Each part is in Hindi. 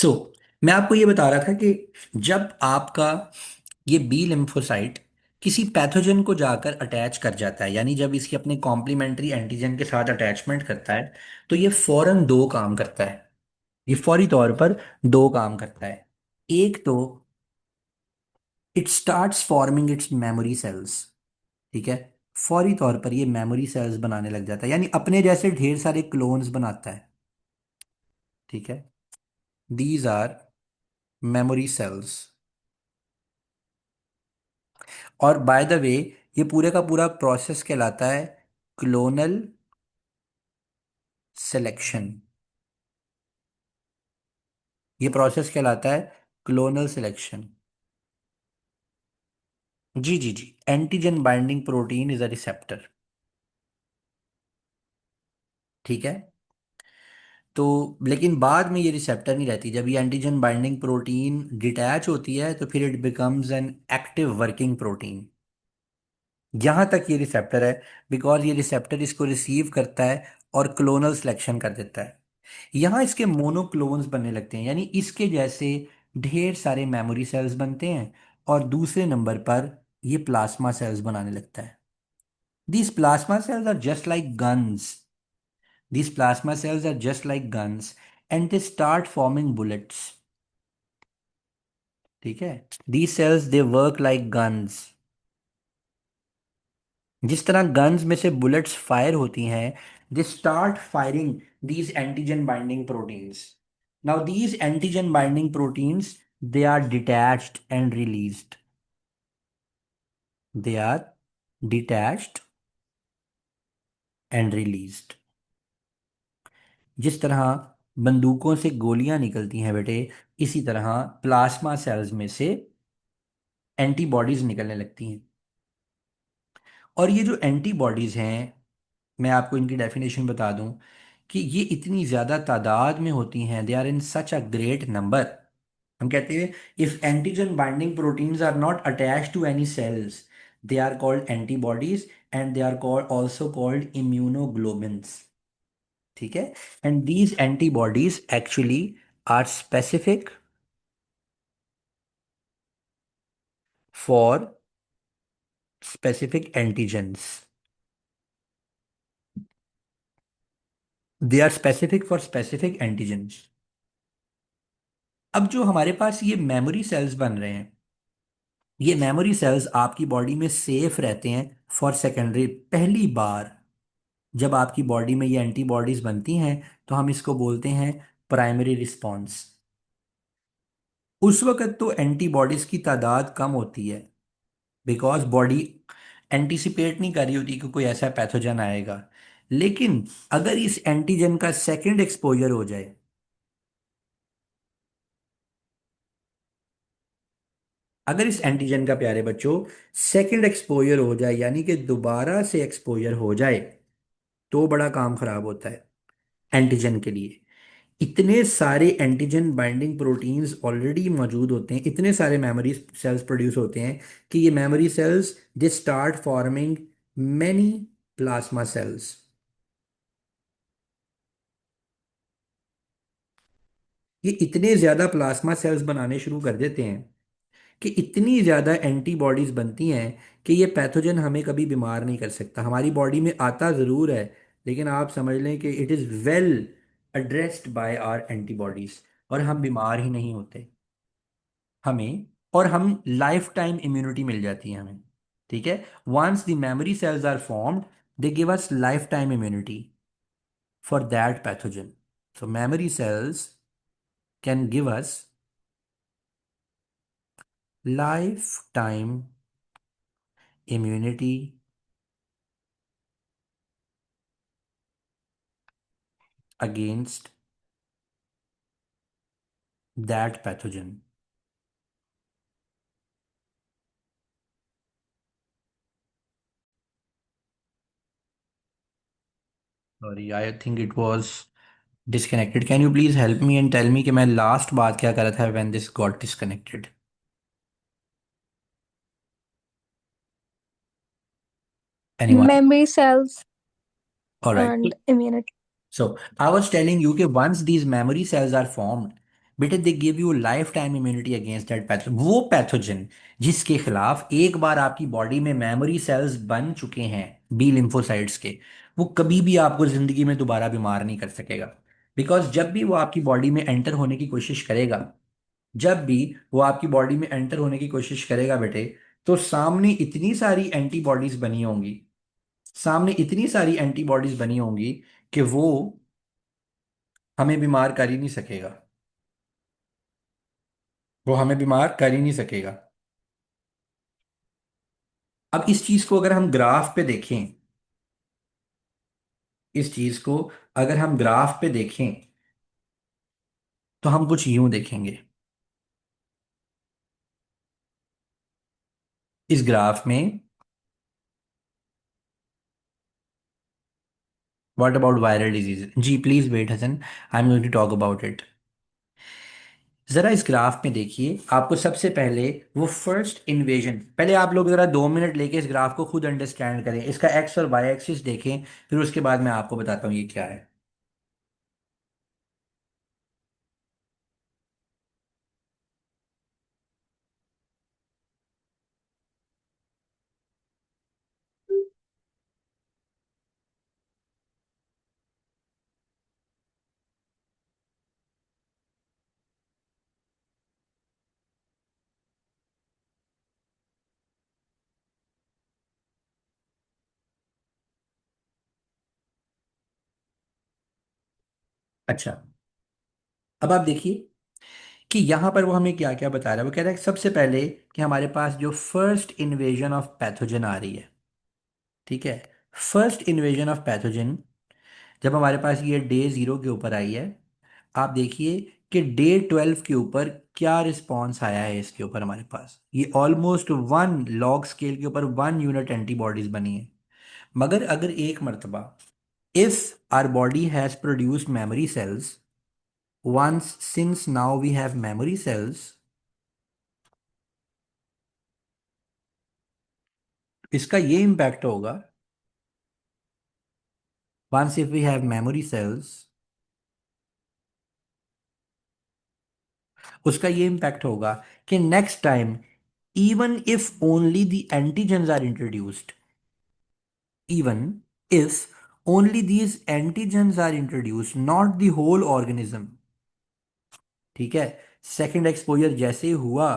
सो मैं आपको ये बता रहा था कि जब आपका ये बी लिम्फोसाइट किसी पैथोजन को जाकर अटैच कर जाता है, यानी जब इसकी अपने कॉम्प्लीमेंट्री एंटीजन के साथ अटैचमेंट करता है, तो ये फौरन दो काम करता है। ये फौरी तौर पर दो काम करता है। एक तो it starts forming it's memory cells. ठीक है। फौरी तौर पर ये मेमोरी सेल्स बनाने लग जाता है, यानी अपने जैसे ढेर सारे क्लोन्स बनाता है। ठीक है। These are memory cells. और बाय द वे, ये पूरे का पूरा प्रोसेस कहलाता है क्लोनल सिलेक्शन। ये प्रोसेस कहलाता है क्लोनल सिलेक्शन। जी जी जी। Antigen binding protein is a receptor. ठीक है। तो लेकिन बाद में ये रिसेप्टर नहीं रहती। जब ये एंटीजन बाइंडिंग प्रोटीन डिटैच होती है तो फिर it becomes an active working protein. यहां तक ये रिसेप्टर है, बिकॉज ये रिसेप्टर इसको रिसीव करता है और क्लोनल सिलेक्शन कर देता है। यहाँ इसके मोनोक्लोन्स बनने लगते हैं, यानी इसके जैसे ढेर सारे मेमोरी सेल्स बनते हैं। और दूसरे नंबर पर ये प्लाज्मा सेल्स बनाने लगता है। These plasma cells are just like guns. These plasma cells are just like guns and they start forming bullets. ठीक है। These cells they work like guns. जिस तरह गन्स में से बुलेट्स फायर होती हैं, they start firing these antigen binding proteins. Now these antigen binding proteins they are detached and released. They are detached and released. जिस तरह बंदूकों से गोलियां निकलती हैं बेटे, इसी तरह प्लाज्मा सेल्स में से एंटीबॉडीज निकलने लगती हैं। और ये जो एंटीबॉडीज हैं, मैं आपको इनकी डेफिनेशन बता दूं कि ये इतनी ज्यादा तादाद में होती हैं, they are in such a great number. हम कहते हैं if antigen binding proteins are not attached to any cells, they are called antibodies and they are called also called immunoglobins. ठीक है। And these antibodies actually are specific for specific antigens. They are specific for specific antigens. अब जो हमारे पास ये मेमोरी सेल्स बन रहे हैं, ये मेमोरी सेल्स आपकी बॉडी में सेफ रहते हैं फॉर सेकेंडरी। पहली बार जब आपकी बॉडी में ये एंटीबॉडीज बनती हैं तो हम इसको बोलते हैं प्राइमरी रिस्पॉन्स। उस वक्त तो एंटीबॉडीज की तादाद कम होती है, बिकॉज बॉडी एंटिसिपेट नहीं कर रही होती कि कोई ऐसा पैथोजन आएगा। लेकिन अगर इस एंटीजन का सेकंड एक्सपोजर हो जाए, अगर इस एंटीजन का प्यारे बच्चों सेकंड एक्सपोजर हो जाए, यानी कि दोबारा से एक्सपोजर हो जाए, तो बड़ा काम खराब होता है एंटीजन के लिए। इतने सारे एंटीजन बाइंडिंग प्रोटीन्स ऑलरेडी मौजूद होते हैं, इतने सारे मेमोरी सेल्स प्रोड्यूस होते हैं कि ये memory sales they start forming many plasma cells. ये इतने ज्यादा प्लाज्मा सेल्स बनाने शुरू कर देते हैं कि इतनी ज़्यादा एंटीबॉडीज़ बनती हैं कि ये पैथोजन हमें कभी बीमार नहीं कर सकता। हमारी बॉडी में आता ज़रूर है, लेकिन आप समझ लें कि it is well addressed by our antibodies, और हम बीमार ही नहीं होते हमें। और हम लाइफ टाइम इम्यूनिटी मिल जाती है हमें। ठीक है। Once the memory cells are formed, they give us lifetime immunity for that pathogen. So memory cells can give us lifetime immunity against that pathogen. Sorry, I think it was disconnected. Can you please help me and tell me कि मैं last बात क्या कर रहा था when this got disconnected? Anyone? Memory cells All right. and immunity. So I was telling you that once these memory cells are formed, बेटे they give you life time immunity against that pathogen, वो पैथोजन जिसके खिलाफ एक बार आपकी बॉडी में मेमोरी सेल्स बन चुके हैं, बी लिम्फोसाइट्स के, वो कभी भी आपको जिंदगी में दोबारा बीमार नहीं कर सकेगा। बिकॉज जब भी वो आपकी बॉडी में एंटर होने की कोशिश करेगा, जब भी वो आपकी बॉडी में एंटर होने की कोशिश करेगा बेटे, तो सामने इतनी सारी एंटीबॉडीज बनी होंगी, सामने इतनी सारी एंटीबॉडीज बनी होंगी कि वो हमें बीमार कर ही नहीं सकेगा, वो हमें बीमार कर ही नहीं सकेगा। अब इस चीज को अगर हम ग्राफ पे देखें, इस चीज को अगर हम ग्राफ पे देखें, तो हम कुछ यूं देखेंगे इस ग्राफ में। What about viral disease? जी please wait Hasan, I am going to talk about it. जरा इस ग्राफ में देखिए, आपको सबसे पहले वो फर्स्ट इन्वेजन, पहले आप लोग जरा 2 मिनट लेके इस ग्राफ को खुद अंडरस्टैंड करें, इसका एक्स और वाई एक्सिस देखें, फिर उसके बाद मैं आपको बताता हूँ ये क्या है। अच्छा, अब आप देखिए कि यहां पर वो हमें क्या क्या बता रहा है। वो कह रहा है कि सबसे पहले कि हमारे पास जो फर्स्ट इन्वेजन ऑफ पैथोजन आ रही है, ठीक है, फर्स्ट इन्वेजन ऑफ पैथोजन जब हमारे पास ये डे 0 के ऊपर आई है, आप देखिए कि डे 12 के ऊपर क्या रिस्पॉन्स आया है इसके ऊपर हमारे पास, ये ऑलमोस्ट 1 लॉग स्केल के ऊपर 1 यूनिट एंटीबॉडीज बनी है। मगर अगर एक मर्तबा, if our body has produced memory cells, once since now we have memory cells, इसका ये इम्पैक्ट होगा, once if we have memory cells, उसका ये इम्पैक्ट होगा कि next time, even if only the antigens are introduced, even if only these antigens are introduced, not the whole organism, ठीक है, सेकंड एक्सपोजर जैसे ही हुआ,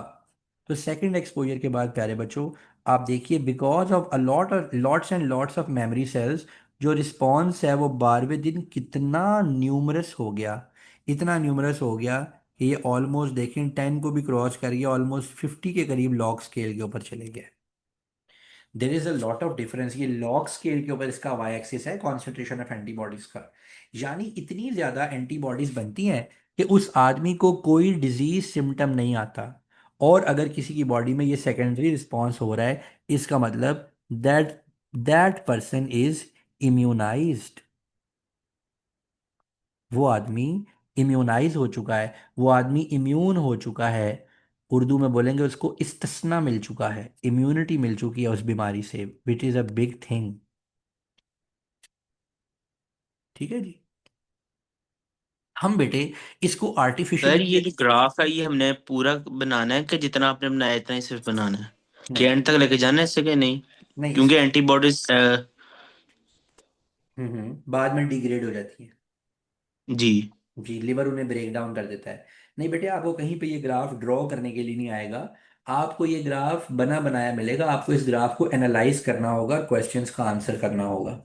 तो सेकंड एक्सपोजर के बाद प्यारे बच्चों, आप देखिए because of a lot of lots and lots of memory cells, जो रिस्पॉन्स है वो 12वें दिन कितना न्यूमरस हो गया, इतना न्यूमरस हो गया कि ये ऑलमोस्ट देखें 10 को भी क्रॉस कर गया, ऑलमोस्ट 50 के करीब लॉग स्केल के ऊपर चले गए। There is a lot of difference, ये लॉग स्केल के ऊपर इसका वाई एक्सिस है कॉन्सेंट्रेशन ऑफ एंटीबॉडीज का। यानी इतनी ज्यादा एंटीबॉडीज बनती हैं कि उस आदमी को कोई डिजीज सिम्टम नहीं आता, और अगर किसी की बॉडी में ये सेकेंडरी रिस्पॉन्स हो रहा है, इसका मतलब that that person is immunised, वो आदमी इम्यूनाइज हो चुका है, वो आदमी इम्यून हो चुका है। उर्दू में बोलेंगे उसको इस्तिस्ना मिल चुका है, इम्यूनिटी मिल चुकी है उस बीमारी से, which is a big thing. ठीक है जी। हम बेटे इसको सर आर्टिफिशियली, ये जो ग्राफ है ये हमने पूरा बनाना है कि जितना आपने बनाया इतना ही सिर्फ बनाना है कि नहीं एंड तक लेके जाना है इससे कि नहीं? नहीं क्योंकि एंटीबॉडीज बाद में डिग्रेड हो जाती है। जी। जी, लिवर उन्हें ब्रेक डाउन कर देता है। नहीं बेटे, आपको कहीं पे ये ग्राफ ड्रॉ करने के लिए नहीं आएगा, आपको ये ग्राफ बना बनाया मिलेगा, आपको इस ग्राफ को एनालाइज करना होगा, क्वेश्चंस का आंसर करना होगा।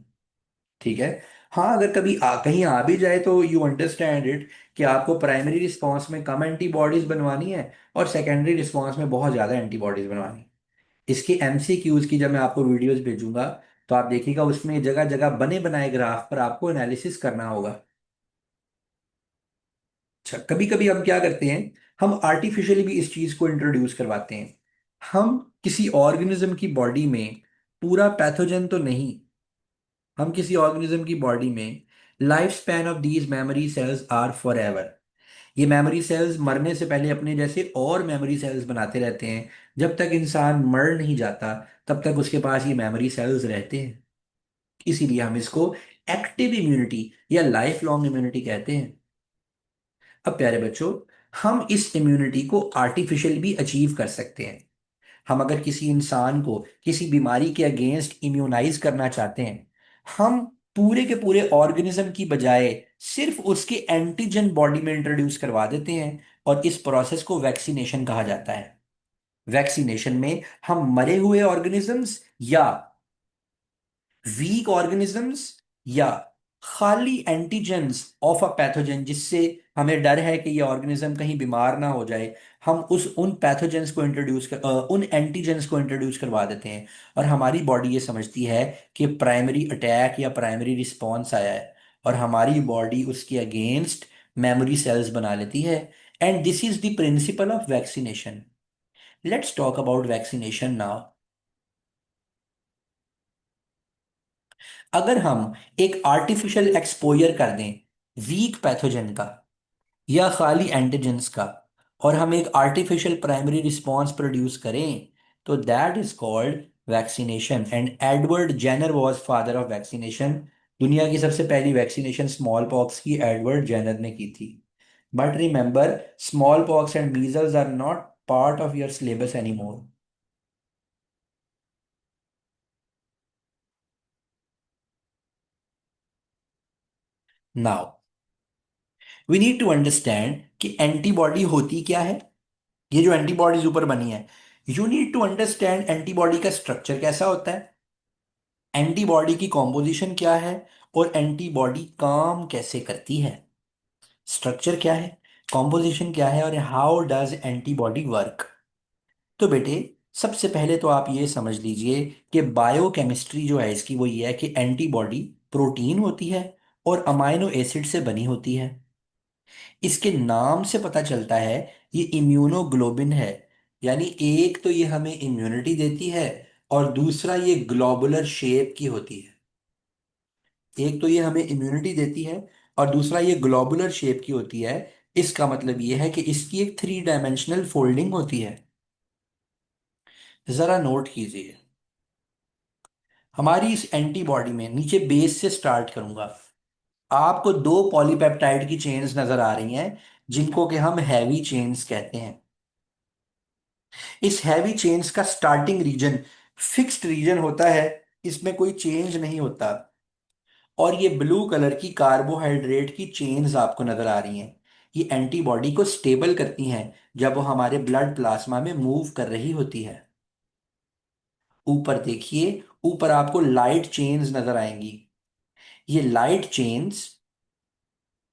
ठीक है। हाँ, अगर कभी कहीं आ भी जाए तो यू अंडरस्टैंड इट कि आपको प्राइमरी रिस्पांस में कम एंटीबॉडीज बनवानी है और सेकेंडरी रिस्पांस में बहुत ज़्यादा एंटीबॉडीज बनवानी है। इसकी एमसीक्यूज की जब मैं आपको वीडियोस भेजूंगा, तो आप देखिएगा उसमें जगह जगह बने बनाए ग्राफ पर आपको एनालिसिस करना होगा। अच्छा, कभी कभी हम क्या करते हैं, हम आर्टिफिशियली भी इस चीज को इंट्रोड्यूस करवाते हैं। हम किसी ऑर्गेनिज्म की बॉडी में, पूरा पैथोजन तो नहीं, हम किसी ऑर्गेनिज्म की बॉडी में, life span of these memory cells are forever, ये मेमोरी सेल्स मरने से पहले अपने जैसे और मेमोरी सेल्स बनाते रहते हैं। जब तक इंसान मर नहीं जाता, तब तक उसके पास ये मेमोरी सेल्स रहते हैं। इसीलिए हम इसको एक्टिव इम्यूनिटी या लाइफ लॉन्ग इम्यूनिटी कहते हैं। अब प्यारे बच्चों, हम इस इम्यूनिटी को आर्टिफिशियल भी अचीव कर सकते हैं। हम अगर किसी इंसान को किसी बीमारी के अगेंस्ट इम्यूनाइज करना चाहते हैं, हम पूरे के पूरे ऑर्गेनिज्म की बजाय सिर्फ उसके एंटीजन बॉडी में इंट्रोड्यूस करवा देते हैं, और इस प्रोसेस को वैक्सीनेशन कहा जाता है। वैक्सीनेशन में हम मरे हुए ऑर्गेनिजम्स या वीक ऑर्गेनिजम्स या खाली एंटीजेंस ऑफ अ पैथोजन, जिससे हमें डर है कि ये ऑर्गेनिज्म कहीं बीमार ना हो जाए, हम उस उन पैथोजेंस को उन एंटीजेंस को इंट्रोड्यूस करवा देते हैं। और हमारी बॉडी ये समझती है कि प्राइमरी अटैक या प्राइमरी रिस्पॉन्स आया है, और हमारी बॉडी उसके अगेंस्ट मेमोरी सेल्स बना लेती है। And this is the principle of vaccination. Let's talk about vaccination now. अगर हम एक आर्टिफिशियल एक्सपोजर कर दें वीक पैथोजन का या खाली एंटीजेंस का, और हम एक आर्टिफिशियल प्राइमरी रिस्पॉन्स प्रोड्यूस करें, तो that is called vaccination. And Edward Jenner was father of vaccination. दुनिया की सबसे पहली वैक्सीनेशन स्मॉल पॉक्स की एडवर्ड जेनर ने की थी। But remember, smallpox and measles are not part of your syllabus anymore now. We need to understand कि एंटीबॉडी होती क्या है। ये जो एंटीबॉडीज ऊपर बनी है, you need to understand antibody का स्ट्रक्चर कैसा होता है, एंटीबॉडी की कॉम्पोजिशन क्या है, और एंटीबॉडी काम कैसे करती है। स्ट्रक्चर क्या है, कॉम्पोजिशन क्या है, और हाउ डज एंटीबॉडी वर्क। तो बेटे, सबसे पहले तो आप ये समझ लीजिए कि बायोकेमिस्ट्री जो है इसकी वो ये है कि एंटीबॉडी प्रोटीन होती है और अमाइनो एसिड से बनी होती है। इसके नाम से पता चलता है ये इम्यूनोग्लोबिन है। यानी एक तो ये हमें इम्यूनिटी देती है, और दूसरा ये ग्लोबुलर शेप की होती है। एक तो ये हमें इम्यूनिटी देती है, और दूसरा ये ग्लोबुलर शेप की होती है। इसका मतलब ये है कि इसकी एक थ्री डायमेंशनल फोल्डिंग होती है। जरा नोट कीजिए, हमारी इस एंटीबॉडी में नीचे बेस से स्टार्ट करूंगा। आपको दो पॉलीपेप्टाइड की चेन्स नजर आ रही हैं, जिनको कि हम हैवी चेन्स कहते हैं। इस हैवी चेन्स का स्टार्टिंग रीजन फिक्स्ड रीजन होता है, इसमें कोई चेंज नहीं होता। और ये ब्लू कलर की कार्बोहाइड्रेट की चेन्स आपको नजर आ रही हैं, ये एंटीबॉडी को स्टेबल करती हैं जब वो हमारे ब्लड प्लाज्मा में मूव कर रही होती है। ऊपर देखिए, ऊपर आपको लाइट चेन्स नजर आएंगी। ये light chains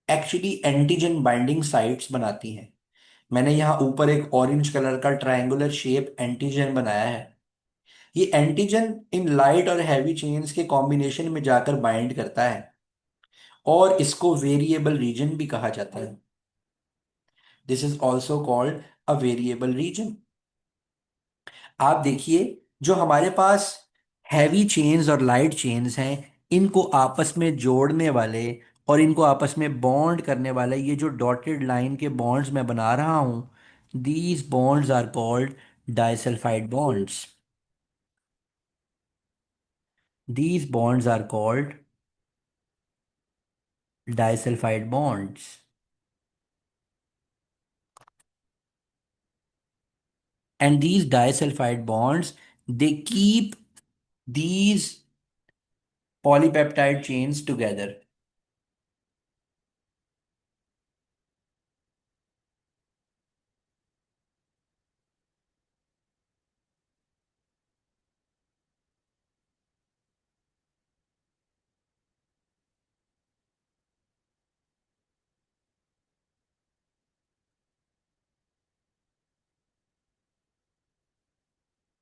actually antigen binding sites बनाती हैं। मैंने यहाँ ऊपर एक ऑरेंज कलर का ट्रायंगुलर शेप एंटीजन बनाया है। ये एंटीजन इन लाइट और हैवी चेन्स के कॉम्बिनेशन में जाकर बाइंड करता है, और इसको वेरिएबल रीजन भी कहा जाता है। This is also called a variable region. आप देखिए, जो हमारे पास हैवी चेन्स और लाइट चेन्स हैं, इनको आपस में जोड़ने वाले और इनको आपस में बॉन्ड करने वाले ये जो डॉटेड लाइन के बॉन्ड्स मैं बना रहा हूं, these bonds are called disulphide bonds. These bonds are called disulfide bonds. And these disulfide bonds, they keep these polypeptide chains together.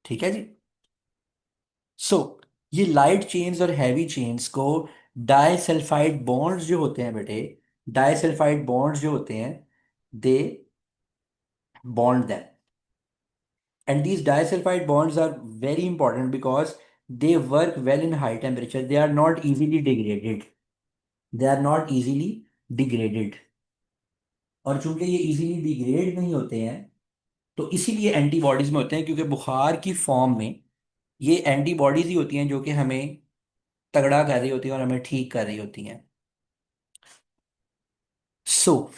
ठीक है जी। सो ये लाइट चेन्स और हैवी चेन्स को डाइसल्फाइड बॉन्ड्स जो होते हैं बेटे, डाइसल्फाइड बॉन्ड्स जो होते हैं, दे bond them. And these disulfide bonds are very important because they work well in high temperature. They are not easily degraded. They are not easily degraded. और चूंकि ये इजीली डिग्रेड नहीं होते हैं, तो इसीलिए एंटीबॉडीज में होते हैं, क्योंकि बुखार की फॉर्म में ये एंटीबॉडीज ही होती हैं जो कि हमें तगड़ा कर रही होती हैं और हमें ठीक कर रही होती हैं। सो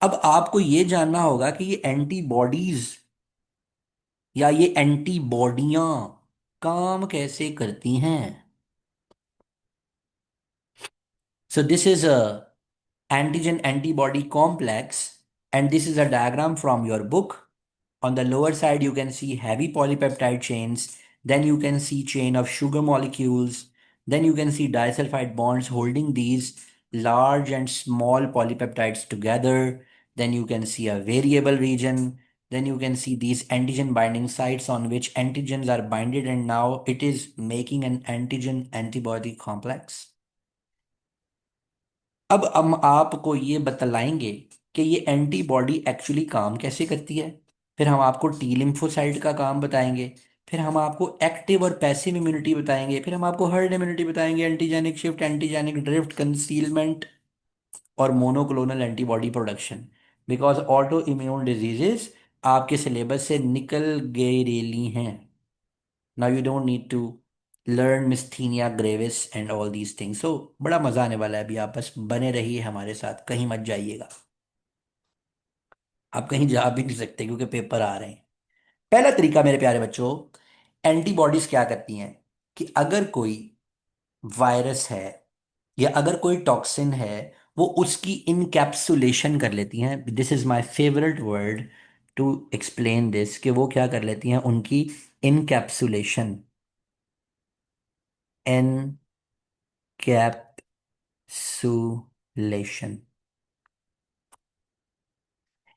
अब आपको ये जानना होगा कि ये एंटीबॉडीज या ये एंटीबॉडियां काम कैसे करती हैं। सो this is a antigen antibody complex, and this is a diagram from your book. On the lower side you can see heavy polypeptide chains, then you can see chain of sugar molecules, then you can see disulfide bonds holding these large and small polypeptides together, then you can see a variable region, then you can see these antigen binding sites on which antigens are binded, and now it is making an antigen antibody complex. अब हम आपको ये बतलाएंगे कि ये एंटीबॉडी एक्चुअली काम कैसे करती है। फिर हम आपको टी लिम्फोसाइट का काम बताएंगे। फिर हम आपको एक्टिव और पैसिव इम्यूनिटी बताएंगे। फिर हम आपको हर्ड इम्यूनिटी बताएंगे, antigenic shift, antigenic drift, concealment और monoclonal antibody production. Because auto immune diseases आपके सिलेबस से निकल गए रेली हैं। Now you don't need to learn myasthenia gravis and all these things. So बड़ा मजा आने वाला है, अभी आप बस बने रहिए हमारे साथ, कहीं मत जाइएगा। आप कहीं जा भी नहीं सकते क्योंकि पेपर आ रहे हैं। पहला तरीका मेरे प्यारे बच्चों, एंटीबॉडीज क्या करती हैं कि अगर कोई वायरस है या अगर कोई टॉक्सिन है, वो उसकी इनकैप्सुलेशन कर लेती हैं। This is my favourite word to explain this, कि वो क्या कर लेती हैं, उनकी encapsulation. Encapsulation.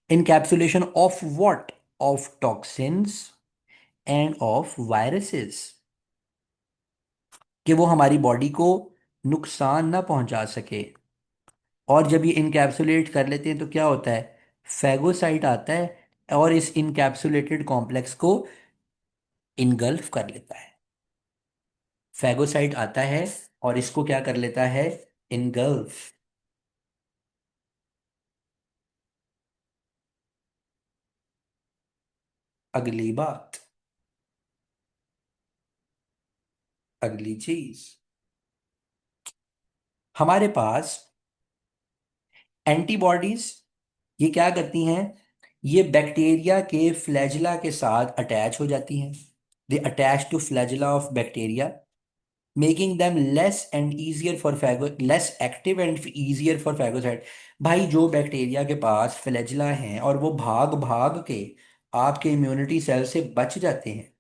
Encapsulation of what? Of toxins and of viruses, कि वो हमारी बॉडी को नुकसान ना पहुंचा सके। और जब ये इनकैप्सुलेट कर लेते हैं तो क्या होता है, फैगोसाइट आता है और इस इनकैप्सुलेटेड कॉम्प्लेक्स को इनगल्फ कर लेता है। फैगोसाइट आता है और इसको क्या कर लेता है, इनगल्फ। अगली बात, अगली चीज, हमारे पास एंटीबॉडीज ये क्या करती हैं, ये बैक्टीरिया के फ्लैजिला के साथ अटैच हो जाती हैं। They attach to flagella of bacteria, making them less and easier for phago, less active and easier for phagocyte. भाई जो बैक्टीरिया के पास फ्लैजिला हैं और वो भाग भाग के आपके इम्यूनिटी सेल से बच जाते हैं,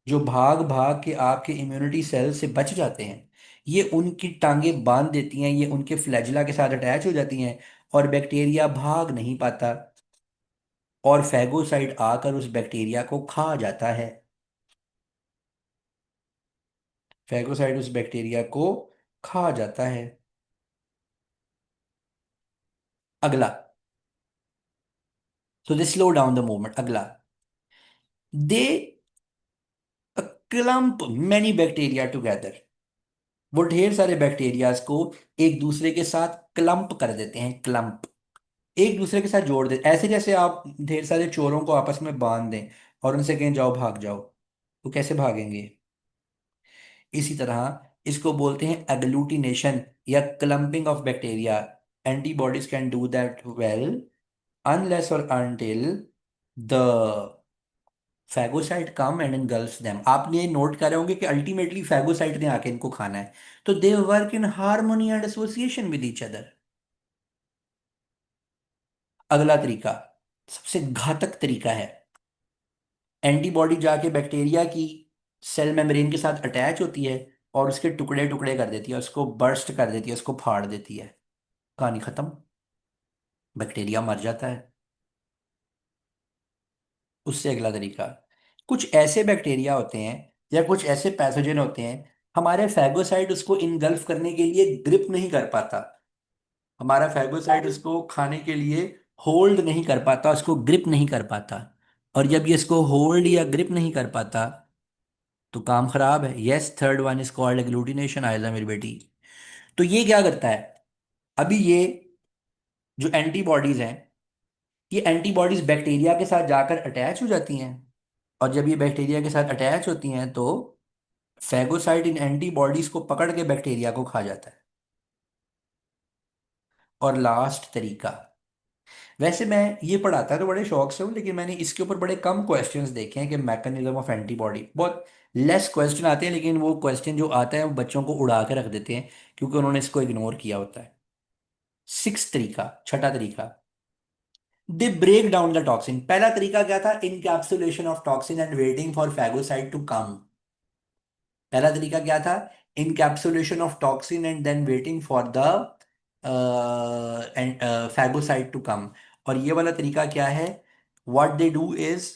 जो भाग भाग के आपके इम्यूनिटी सेल से बच जाते हैं, ये उनकी टांगे बांध देती हैं, ये उनके फ्लैजिला के साथ अटैच हो जाती हैं और बैक्टीरिया भाग नहीं पाता और फैगोसाइट आकर उस बैक्टीरिया को खा जाता है। फैगोसाइट उस बैक्टीरिया को खा जाता है। अगला, सो दे स्लो डाउन द मूवमेंट। अगला, दे क्लम्प मैनी बैक्टीरिया टुगेदर, वो ढेर सारे बैक्टीरियाज को एक दूसरे के साथ क्लम्प कर देते हैं। क्लम्प, एक दूसरे के साथ जोड़ दे, ऐसे जैसे आप ढेर सारे चोरों को आपस में बांध दें और उनसे कहें जाओ भाग जाओ, तो कैसे भागेंगे। इसी तरह इसको बोलते हैं एग्लूटिनेशन या clumping of bacteria. Antibodies can do that well unless और until the phagocyte come and engulfs them. आपने नोट कर रहे होंगे कि अल्टीमेटली फैगोसाइट ने आके इनको खाना है, तो they work in harmony and association with each other. अगला तरीका सबसे घातक तरीका है, एंटीबॉडी जाके बैक्टीरिया की सेल मेम्ब्रेन के साथ अटैच होती है और उसके टुकड़े टुकड़े कर देती है, उसको बर्स्ट कर देती है, उसको फाड़ देती है, कहानी खत्म, बैक्टीरिया मर जाता है। उससे अगला तरीका, कुछ ऐसे बैक्टीरिया होते हैं या कुछ ऐसे पैथोजन होते हैं, हमारे फैगोसाइट उसको इनगल्फ करने के लिए ग्रिप नहीं कर पाता, हमारा फैगोसाइट उसको खाने के लिए होल्ड नहीं कर पाता, उसको ग्रिप नहीं कर पाता। और जब ये इसको होल्ड या ग्रिप नहीं कर पाता तो काम खराब है। Yes, third one is called agglutination, आयजा मेरी बेटी। तो ये क्या करता है, अभी ये जो एंटीबॉडीज हैं, ये एंटीबॉडीज बैक्टीरिया के साथ जाकर अटैच हो जाती हैं और जब ये बैक्टीरिया के साथ अटैच होती हैं तो फैगोसाइट इन एंटीबॉडीज को पकड़ के बैक्टीरिया को खा जाता है। और लास्ट तरीका, वैसे मैं ये पढ़ाता तो बड़े शौक से हूँ, लेकिन मैंने इसके ऊपर बड़े कम क्वेश्चंस देखे हैं कि मैकेनिज्म ऑफ एंटीबॉडी, बहुत लेस क्वेश्चन आते हैं, लेकिन वो क्वेश्चन जो आता है वो बच्चों को उड़ा के रख देते हैं क्योंकि उन्होंने इसको इग्नोर किया होता है। सिक्स तरीका, छठा तरीका, they break down the toxin. पहला तरीका क्या था? Encapsulation of toxin and waiting for phagocyte to come. पहला तरीका क्या था? Encapsulation of toxin and then waiting for the phagocyte to come. और ये वाला तरीका क्या है? What they do is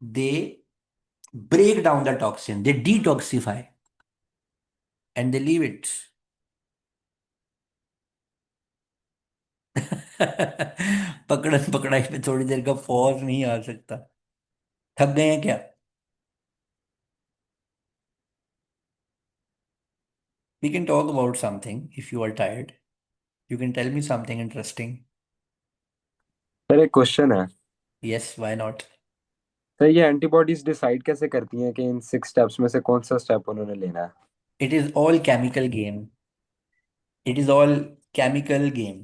they break down the toxin, they detoxify and they leave it. पकड़न पकड़ाई पे थोड़ी देर का पॉज नहीं आ सकता। थक गए हैं क्या? We can talk about something if you are tired. You can tell me something interesting. Sir एक क्वेश्चन है। Yes, why not? सर ये एंटीबॉडीज डिसाइड कैसे करती हैं कि इन 6 स्टेप्स में से कौन सा स्टेप उन्होंने लेना है? It is all chemical game. It is all chemical game.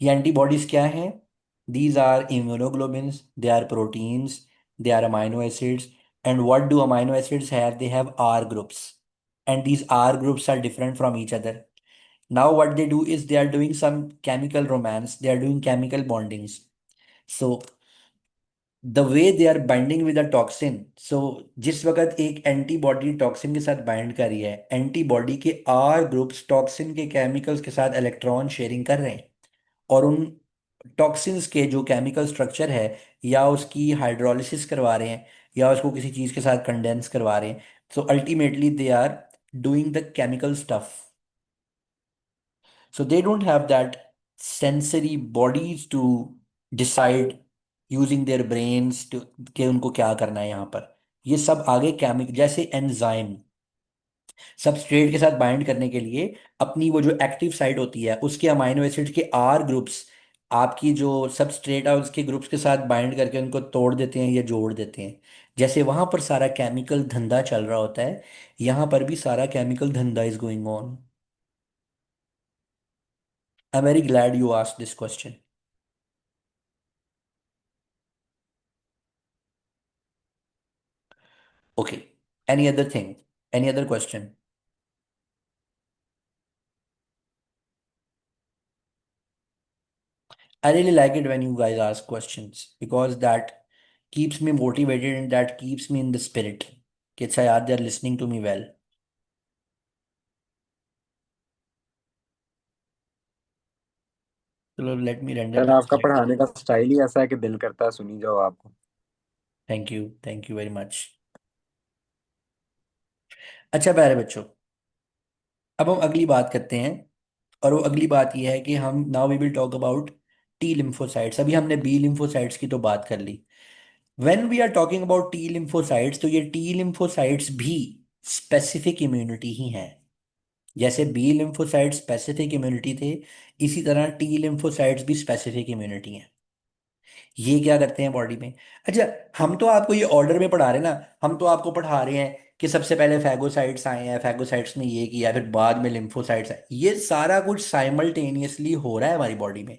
ये एंटीबॉडीज क्या हैं? These are immunoglobins, they are proteins, they are amino acids. And what do amino acids have? They have R groups, and these R groups are different from each other. Now, what they do is they are doing some chemical romance, they are doing chemical bondings. So, the way they are binding with the toxin, so जिस वक्त एक एंटीबॉडी टॉक्सिन के साथ बाइंड कर रही है, एंटीबॉडी के आर ग्रुप्स टॉक्सिन के केमिकल्स के साथ इलेक्ट्रॉन शेयरिंग कर रहे हैं, और उन टॉक्सिन्स के जो केमिकल स्ट्रक्चर है, या उसकी हाइड्रोलिसिस करवा रहे हैं, या उसको किसी चीज़ के साथ कंडेंस करवा रहे हैं। So ultimately they are doing the chemical stuff. So they don't have that sensory bodies to decide using their brains to कि उनको क्या करना है यहाँ पर। ये सब आगे केमिकल, जैसे एंजाइम सबस्ट्रेट के साथ बाइंड करने के लिए अपनी वो जो एक्टिव साइट होती है उसके अमाइनो एसिड के आर ग्रुप्स आपकी जो सबस्ट्रेट है उसके ग्रुप्स के साथ बाइंड करके उनको तोड़ देते हैं या जोड़ देते हैं। जैसे वहां पर सारा केमिकल धंधा चल रहा होता है, यहाँ पर भी सारा केमिकल धंधा is going on. I'm very glad you asked this question. Okay. Any other thing? Any other question? I really like it when you guys ask questions because that keeps me motivated and that keeps me in the spirit. कि अच्छा यार, they're listening to me well. So let me render sir this आपका chat. पढ़ाने का स्टाइल ही ऐसा है कि दिल करता है सुनी जाओ आपको। Thank you. Thank you very much. अच्छा प्यारे बच्चों, अब हम अगली बात करते हैं। और वो अगली बात ये है कि हम now we will talk about T lymphocytes. अभी हमने बी लिम्फोसाइट्स की तो बात कर ली। When we are talking about T lymphocytes, तो ये टी लिम्फोसाइट्स भी स्पेसिफिक इम्यूनिटी ही हैं। जैसे बी लिम्फोसाइट्स स्पेसिफिक इम्यूनिटी थे, इसी तरह टी लिम्फोसाइट्स भी स्पेसिफिक इम्यूनिटी हैं। ये क्या करते हैं बॉडी में? अच्छा, हम तो आपको ये ऑर्डर में पढ़ा रहे हैं ना। हम तो आपको पढ़ा रहे हैं कि सबसे पहले फैगोसाइट्स आए हैं, फैगोसाइट्स ने ये किया, फिर बाद में लिम्फोसाइट्स आए। ये सारा कुछ साइमल्टेनियसली हो रहा है हमारी बॉडी में।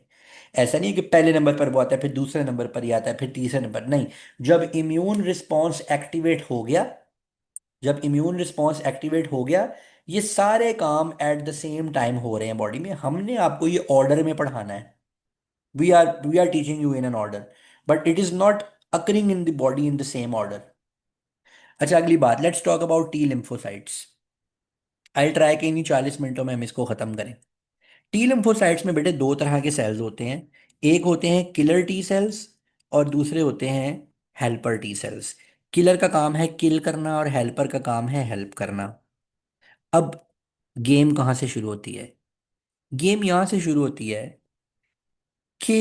ऐसा नहीं कि पहले नंबर पर वो आता है, फिर दूसरे नंबर पर ही आता है, फिर तीसरे नंबर नहीं। जब इम्यून रिस्पॉन्स एक्टिवेट हो गया, जब इम्यून रिस्पॉन्स एक्टिवेट हो गया, ये सारे काम एट द सेम टाइम हो रहे हैं बॉडी में। हमने आपको ये ऑर्डर में पढ़ाना है। We are teaching you in an order, but it is not occurring in the body in the same order. अच्छा, अगली बात, let's talk about T lymphocytes. I try कि इन्हीं 40 मिनटों में हम इसको खत्म करें। टी लिम्फोसाइट्स में बेटे दो तरह के सेल्स होते हैं। एक होते हैं किलर टी सेल्स, और दूसरे होते हैं हेल्पर टी सेल्स। किलर का काम है किल करना और हेल्पर का काम है हेल्प करना। अब गेम कहाँ से शुरू होती है? गेम यहाँ से शुरू होती है कि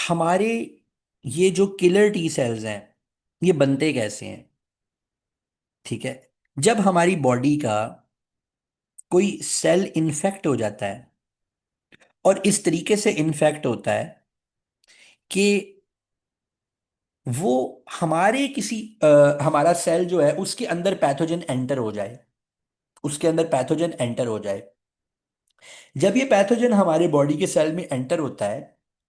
हमारे ये जो किलर टी सेल्स हैं, ये बनते कैसे हैं? ठीक है, जब हमारी बॉडी का कोई सेल इन्फेक्ट हो जाता है, और इस तरीके से इन्फेक्ट होता है कि वो हमारे किसी हमारा सेल जो है उसके अंदर पैथोजन एंटर हो जाए, उसके अंदर पैथोजन एंटर हो जाए। जब ये पैथोजन हमारे बॉडी के सेल में एंटर होता है,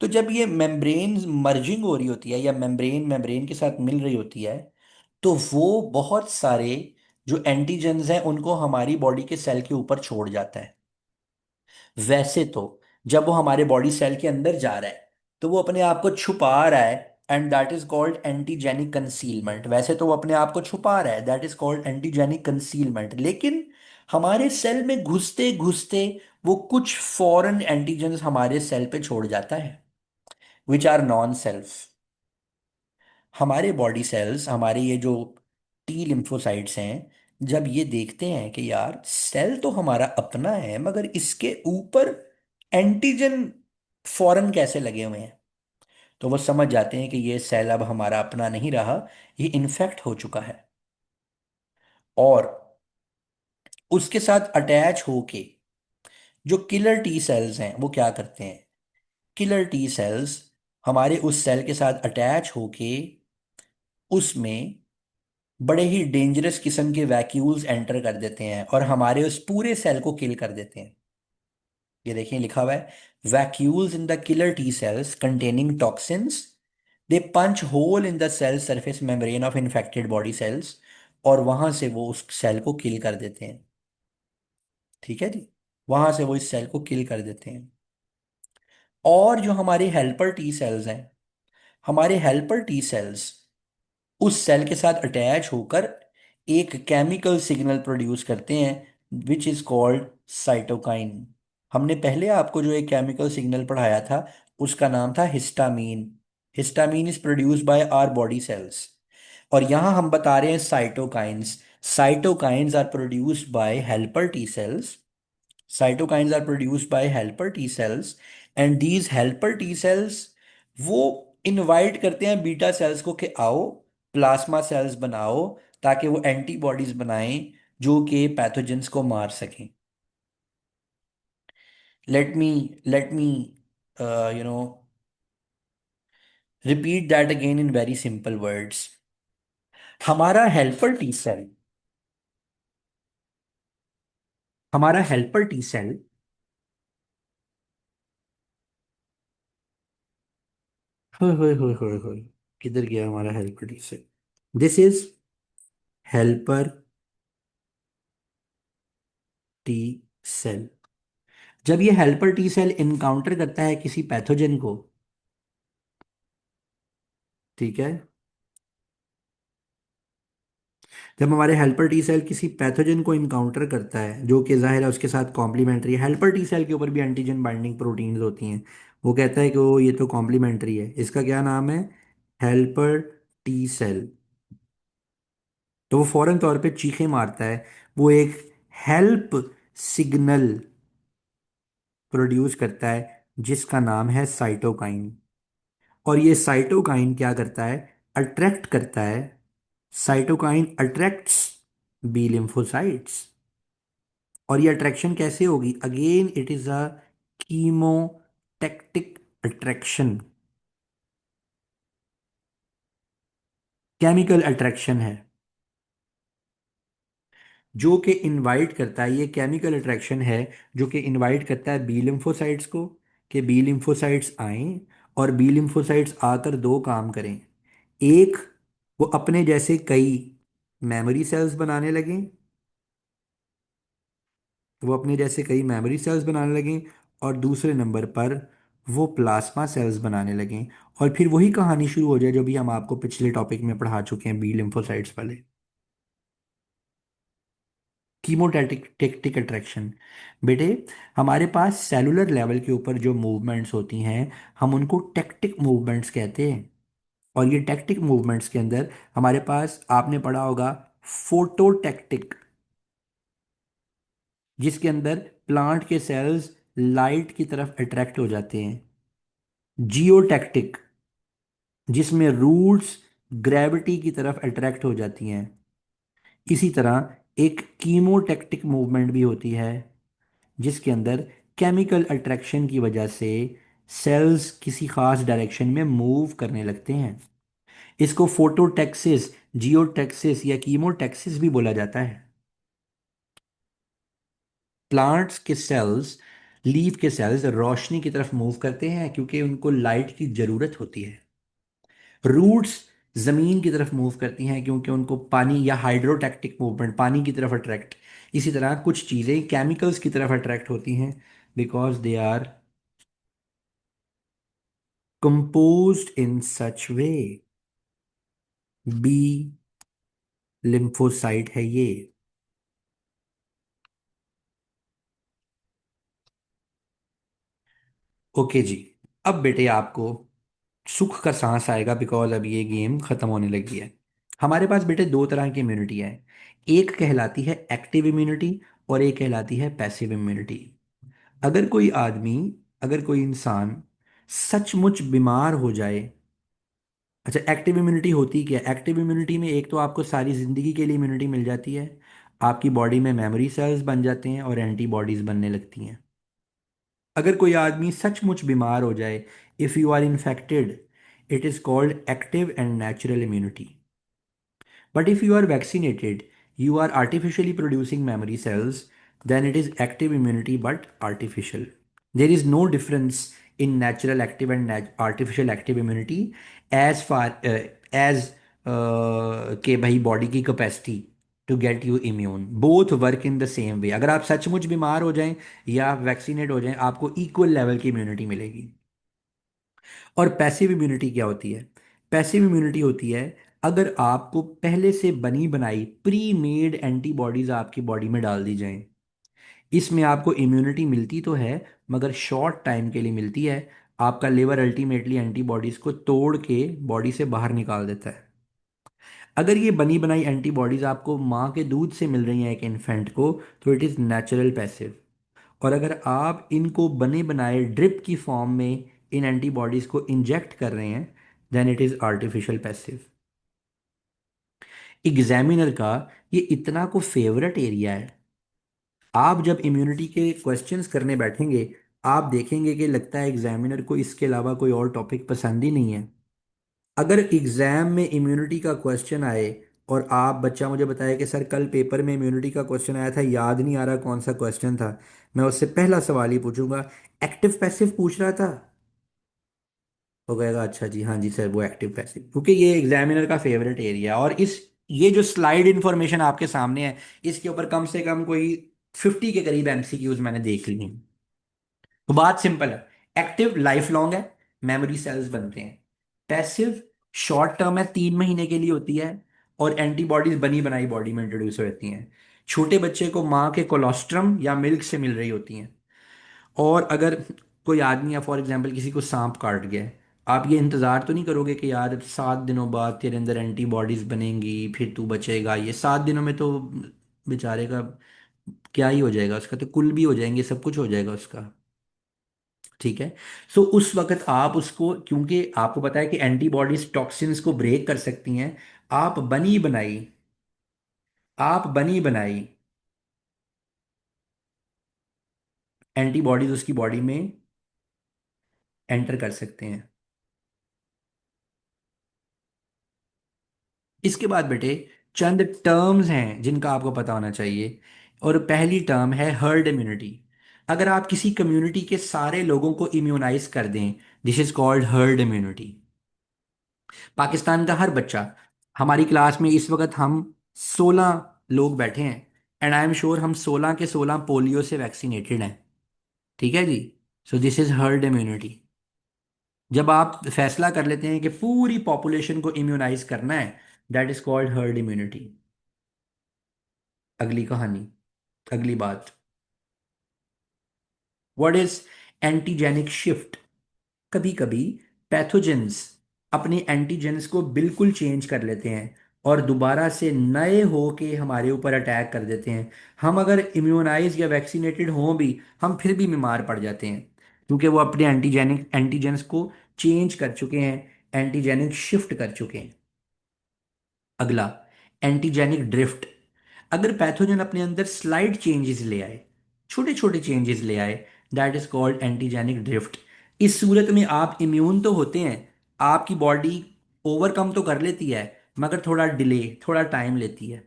तो जब ये मेम्ब्रेन मर्जिंग हो रही होती है या मेम्ब्रेन मेम्ब्रेन के साथ मिल रही होती है, तो वो बहुत सारे जो एंटीजेंस हैं उनको हमारी बॉडी के सेल के ऊपर छोड़ जाता है। वैसे तो जब वो हमारे बॉडी सेल के अंदर जा रहा है तो वो अपने आप को छुपा रहा है, and that is called antigenic concealment. वैसे तो वो अपने आप को छुपा रहा है, that is called antigenic concealment. लेकिन हमारे सेल में घुसते घुसते वो कुछ फॉरेन एंटीजेंस हमारे सेल पे छोड़ जाता है, विच आर नॉन सेल्फ। हमारे बॉडी सेल्स, हमारे ये जो टी लिम्फोसाइट्स हैं, जब ये देखते हैं कि यार सेल तो हमारा अपना है मगर इसके ऊपर एंटीजन फॉरेन कैसे लगे हुए हैं, तो वो समझ जाते हैं कि ये सेल अब हमारा अपना नहीं रहा, ये इन्फेक्ट हो चुका है। और उसके साथ अटैच होके जो किलर टी सेल्स हैं वो क्या करते हैं, किलर टी सेल्स हमारे उस सेल के साथ अटैच होके उसमें बड़े ही डेंजरस किस्म के वैक्यूल्स एंटर कर देते हैं और हमारे उस पूरे सेल को किल कर देते हैं। ये देखिए लिखा हुआ है, vacuoles in the killer T cells containing toxins, they punch hole in the cell surface membrane of infected body cells, और वहां से वो उस सेल को किल कर देते हैं। ठीक है जी, वहां से वो इस सेल को किल कर देते हैं। और जो हमारे हेल्पर टी सेल्स हैं, हमारे हेल्पर टी सेल्स उस सेल के साथ अटैच होकर एक केमिकल सिग्नल प्रोड्यूस करते हैं विच इज कॉल्ड साइटोकाइन। हमने पहले आपको जो एक केमिकल सिग्नल पढ़ाया था उसका नाम था histamine. Histamine is produced by our body cells, और यहां हम बता रहे हैं cytokines. Cytokines are produced by helper T cells. cytokines are produced by helper T cells, and these helper T cells वो इनवाइट करते हैं बीटा सेल्स को कि आओ प्लाज्मा सेल्स बनाओ, ताकि वो एंटीबॉडीज बनाएं जो कि पैथोजेंस को मार सकें। Let me you know repeat that again in very simple words. हमारा हेल्पर टी सेल हमारा हेल्पर टी सेल होय होय होय होय होय, किधर गया हमारा helper T cell? This is helper T cell. जब ये हेल्पर टी सेल इनकाउंटर करता है किसी पैथोजन को, ठीक है, जब हमारे हेल्पर टी सेल किसी पैथोजन को इनकाउंटर करता है जो कि जाहिर है उसके साथ कॉम्प्लीमेंट्री है, हेल्पर टी सेल के ऊपर भी एंटीजन बाइंडिंग प्रोटीन्स होती हैं, वो कहता है कि वो ये तो कॉम्प्लीमेंट्री है, इसका क्या नाम है, हेल्पर टी सेल। तो वो फौरन तौर पे चीखें मारता है, वो एक हेल्प सिग्नल प्रोड्यूस करता है जिसका नाम है साइटोकाइन। और ये साइटोकाइन क्या करता है, अट्रैक्ट करता है, साइटोकाइन अट्रैक्ट्स बी लिम्फोसाइट्स। और ये अट्रैक्शन कैसे होगी, again it is a chemotactic attraction, chemical attraction है जो कि इनवाइट करता है, ये केमिकल अट्रैक्शन है जो कि इनवाइट करता है बी लिम्फोसाइट्स को, कि बी लिम्फोसाइट्स आएं, और बी लिम्फोसाइट्स आकर दो काम करें। एक, वो अपने जैसे कई मेमोरी सेल्स बनाने लगें, वो अपने जैसे कई मेमोरी सेल्स बनाने लगें, और दूसरे नंबर पर वो प्लाज्मा सेल्स बनाने लगें। और फिर वही कहानी शुरू हो जाए जो भी हम आपको पिछले टॉपिक में पढ़ा चुके हैं बी लिम्फोसाइट्स वाले, कीमोटैटिक टेक्टिक अट्रैक्शन। बेटे, हमारे पास सेलुलर लेवल के ऊपर जो मूवमेंट्स होती हैं हम उनको टेक्टिक मूवमेंट्स कहते हैं। और ये टेक्टिक मूवमेंट्स के अंदर हमारे पास आपने पढ़ा होगा फोटोटेक्टिक, जिसके अंदर प्लांट के सेल्स लाइट की तरफ अट्रैक्ट हो जाते हैं, जियोटैक्टिक जिसमें रूट्स ग्रेविटी की तरफ अट्रैक्ट हो जाती हैं। इसी तरह एक कीमोटैक्टिक मूवमेंट भी होती है जिसके अंदर केमिकल अट्रैक्शन की वजह से सेल्स किसी खास डायरेक्शन में मूव करने लगते हैं। इसको फोटोटैक्सिस, जियोटैक्सिस या कीमोटैक्सिस भी बोला जाता है। प्लांट्स के सेल्स लीफ के सेल्स रोशनी की तरफ मूव करते हैं क्योंकि उनको लाइट की ज़रूरत होती है। रूट्स ज़मीन की तरफ मूव करती हैं क्योंकि उनको पानी या हाइड्रोटैक्टिक मूवमेंट, पानी की तरफ अट्रैक्ट। इसी तरह कुछ चीज़ें केमिकल्स की तरफ अट्रैक्ट होती हैं because they are composed in such way। B lymphocyte है ये। ओके जी। अब बेटे आपको सुख का सांस आएगा बिकॉज अब ये गेम खत्म होने लगी है। हमारे पास बेटे दो तरह की इम्यूनिटी है। एक कहलाती है एक्टिव इम्यूनिटी और एक कहलाती है पैसिव इम्यूनिटी। अगर कोई आदमी, अगर कोई इंसान सचमुच बीमार हो जाए। अच्छा, एक्टिव इम्यूनिटी होती क्या है? एक्टिव इम्यूनिटी में एक तो आपको सारी जिंदगी के लिए इम्यूनिटी मिल जाती है। आपकी बॉडी में मेमोरी सेल्स बन जाते हैं और एंटीबॉडीज बनने लगती हैं। अगर कोई आदमी सचमुच बीमार हो जाए, if you are infected, it is called active and natural immunity. But if you are vaccinated, you are artificially producing memory cells, then it is active immunity but artificial. There is no difference in natural active and artificial active immunity as far as के भाई बॉडी की capacity to get you immune, both work in the same way. अगर आप सचमुच बीमार हो जाएं या वैक्सीनेट हो जाएं, आपको इक्वल लेवल की इम्यूनिटी मिलेगी। और पैसिव इम्यूनिटी क्या होती है? पैसिव इम्यूनिटी होती है अगर आपको पहले से बनी बनाई प्री मेड एंटीबॉडीज आपकी बॉडी में डाल दी जाएं। इसमें आपको इम्यूनिटी मिलती तो है मगर शॉर्ट टाइम के लिए मिलती है। आपका लिवर अल्टीमेटली एंटीबॉडीज को तोड़ के बॉडी से बाहर निकाल देता है। अगर ये बनी बनाई एंटीबॉडीज आपको माँ के दूध से मिल रही हैं एक इन्फेंट को, तो इट इज़ नेचुरल पैसिव। और अगर आप इनको बने बनाए ड्रिप की फॉर्म में इन एंटीबॉडीज को इंजेक्ट कर रहे हैं, then it is artificial passive. Examiner का ये इतना को फेवरेट एरिया है। आप जब इम्यूनिटी के क्वेश्चंस करने बैठेंगे, आप देखेंगे कि लगता है एग्जामिनर को इसके अलावा कोई और टॉपिक पसंद ही नहीं है। अगर एग्जाम में इम्यूनिटी का क्वेश्चन आए और आप बच्चा मुझे बताया कि सर कल पेपर में इम्यूनिटी का क्वेश्चन आया था, याद नहीं आ रहा कौन सा क्वेश्चन था, मैं उससे पहला सवाल ही पूछूंगा, एक्टिव पैसिव पूछ रहा था? वो कहेगा अच्छा जी, हाँ जी सर वो एक्टिव पैसिव, क्योंकि ये एग्जामिनर का फेवरेट एरिया है। और इस ये जो स्लाइड इंफॉर्मेशन आपके सामने है, इसके ऊपर कम से कम कोई 50 के करीब एमसीक्यूज मैंने देख ली हैं। तो बात सिंपल है। एक्टिव लाइफ लॉन्ग है, मेमोरी सेल्स बनते हैं। पैसिव शॉर्ट टर्म है, 3 महीने के लिए होती है और एंटीबॉडीज बनी बनाई बॉडी में इंट्रोड्यूस होती हैं। छोटे बच्चे को माँ के कोलोस्ट्रम या मिल्क से मिल रही होती हैं। और अगर कोई आदमी या फॉर एग्जांपल किसी को सांप काट गया है, आप ये इंतज़ार तो नहीं करोगे कि यार 7 दिनों बाद तेरे अंदर एंटीबॉडीज बनेंगी फिर तू बचेगा। ये 7 दिनों में तो बेचारे का क्या ही हो जाएगा, उसका तो कुल भी हो जाएंगे, सब कुछ हो जाएगा उसका। ठीक है। सो उस वक्त आप उसको, क्योंकि आपको पता है कि एंटीबॉडीज टॉक्सिन्स को ब्रेक कर सकती हैं, आप बनी बनाई आप बनी बनाई एंटीबॉडीज उसकी बॉडी में एंटर कर सकते हैं। इसके बाद बेटे चंद टर्म्स हैं जिनका आपको पता होना चाहिए। और पहली टर्म है हर्ड इम्यूनिटी। अगर आप किसी कम्युनिटी के सारे लोगों को इम्यूनाइज कर दें, this is called herd immunity. Pakistan का हर बच्चा, हमारी क्लास में इस वक्त हम 16 लोग बैठे हैं एंड आई एम श्योर हम 16 के 16 पोलियो से वैक्सीनेटेड हैं। ठीक है जी। So this is herd immunity. जब आप फैसला कर लेते हैं कि पूरी पॉपुलेशन को इम्यूनाइज करना है, that is called herd immunity. अगली कहानी, अगली बात, व्हाट इज एंटीजेनिक शिफ्ट। कभी कभी पैथोजेंस अपने एंटीजेंस को बिल्कुल चेंज कर लेते हैं और दोबारा से नए हो के हमारे ऊपर अटैक कर देते हैं। हम अगर इम्यूनाइज या वैक्सीनेटेड हों भी, हम फिर भी बीमार पड़ जाते हैं क्योंकि वो अपने एंटीजेंस को चेंज कर चुके हैं, एंटीजेनिक शिफ्ट कर चुके हैं। अगला, एंटीजेनिक ड्रिफ्ट। अगर पैथोजन अपने अंदर स्लाइड चेंजेस ले आए, छोटे छोटे चेंजेस ले आए, that is called antigenic drift. इस सूरत में आप इम्यून तो होते हैं, आपकी बॉडी ओवरकम तो कर लेती है, मगर थोड़ा डिले, थोड़ा टाइम लेती है।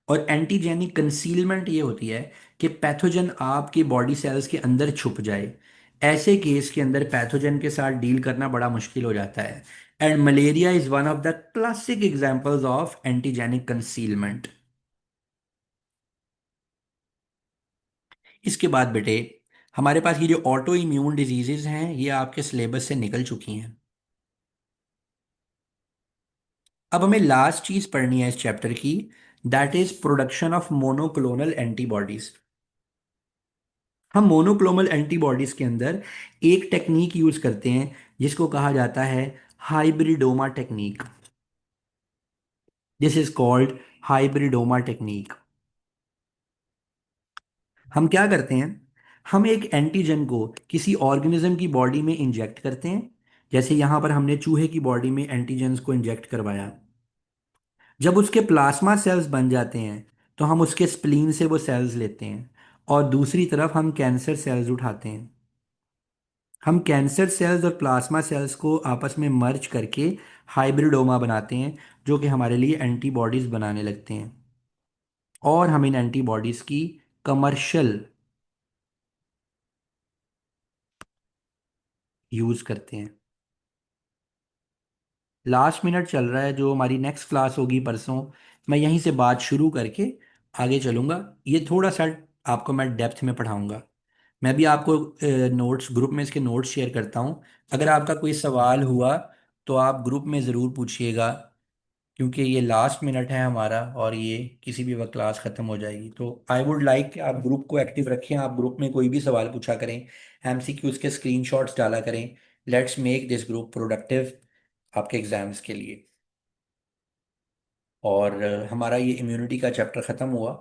और एंटीजेनिक कंसीलमेंट ये होती है कि पैथोजन आपके बॉडी सेल्स के अंदर छुप जाए। ऐसे केस के अंदर पैथोजन के साथ डील करना बड़ा मुश्किल हो जाता है। And malaria is one of the classic examples of antigenic concealment. इसके बाद बेटे, हमारे पास ये जो ऑटो इम्यून डिजीजेज हैं ये आपके सिलेबस से निकल चुकी हैं। अब हमें लास्ट चीज पढ़नी है इस चैप्टर की, that is production of monoclonal antibodies. हम मोनोक्लोनल एंटीबॉडीज के अंदर एक टेक्निक यूज करते हैं जिसको कहा जाता है hybridoma technique. This is called hybridoma technique. हम क्या करते हैं, हम एक एंटीजन को किसी ऑर्गेनिज्म की बॉडी में इंजेक्ट करते हैं। जैसे यहां पर हमने चूहे की बॉडी में एंटीजन्स को इंजेक्ट करवाया। जब उसके प्लाज्मा सेल्स बन जाते हैं तो हम उसके स्प्लीन से वो सेल्स लेते हैं, और दूसरी तरफ हम कैंसर सेल्स उठाते हैं। हम कैंसर सेल्स और प्लाज्मा सेल्स को आपस में मर्ज करके हाइब्रिडोमा बनाते हैं, जो कि हमारे लिए एंटीबॉडीज बनाने लगते हैं। और हम इन एंटीबॉडीज की कमर्शियल यूज करते हैं। लास्ट मिनट चल रहा है, जो हमारी नेक्स्ट क्लास होगी परसों, मैं यहीं से बात शुरू करके आगे चलूंगा। ये थोड़ा सा आपको मैं डेप्थ में पढ़ाऊंगा। मैं भी आपको नोट्स ग्रुप में इसके नोट्स शेयर करता हूँ। अगर आपका कोई सवाल हुआ तो आप ग्रुप में ज़रूर पूछिएगा, क्योंकि ये लास्ट मिनट है हमारा और ये किसी भी वक्त क्लास ख़त्म हो जाएगी। तो आई वुड लाइक कि आप ग्रुप को एक्टिव रखें, आप ग्रुप में कोई भी सवाल पूछा करें, एमसीक्यूज के स्क्रीनशॉट्स डाला करें। Let's make this group productive आपके एग्जाम्स के लिए। और हमारा ये इम्यूनिटी का चैप्टर ख़त्म हुआ।